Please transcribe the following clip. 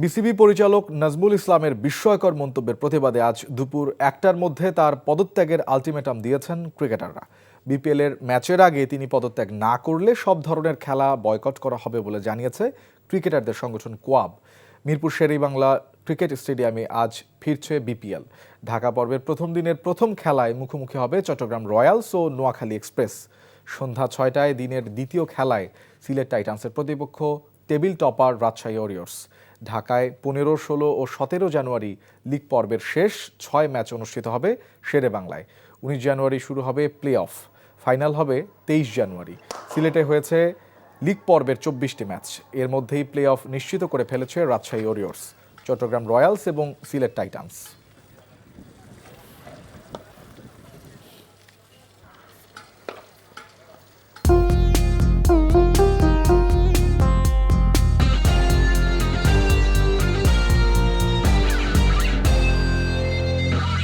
BCB পরিচালক নাজমুল ইসলামের বিস্ময়কর মন্তব্যের প্রতিবাদে আজ দুপুর ১টার মধ্যে তার পদত্যাগের আলটিমেটাম দিয়েছেন ক্রিকেটাররা। বিপিএলের ম্যাচের আগে তিনি পদত্যাগ না করলে সব ধরনের খেলা বয়কট করা হবে বলে জানিয়েছে ক্রিকেটারদের সংগঠন কোয়াব। মিরপুর শেরেবাংলা ক্রিকেট স্টেডিয়ামে আজ ফিরছে বিপিএল। ঢাকা পর্বের প্রথম দিনের প্রথম খেলায় মুখোমুখি হবে চট্টগ্রাম রয়্যালস ও নোয়াখালী এক্সপ্রেস। সন্ধ্যা ৬টায় দিনের দ্বিতীয় খেলায় সিলেট টাইটান্সের প্রতিপক্ষ টেবিল টপার রাজশাহী ওয়ারিয়র্স। ঢাকায় ১৫, ১৬ ও ১৭ জানুয়ারি লিগ পর্বের শেষ ৬ ম্যাচ অনুষ্ঠিত হবে শেরেবাংলায়। ১৯ জানুয়ারি শুরু হবে প্লে অফ, ফাইনাল হবে ২৩ জানুয়ারি। সিলেটে হয়েছে লিগ পর্বের ২৪টি ম্যাচ, এর মধ্যেই প্লে অফ নিশ্চিত করে ফেলেছে রাজশাহী ওয়ারিয়র্স, চট্টগ্রাম রয়্যালস এবং সিলেট টাইটান্স।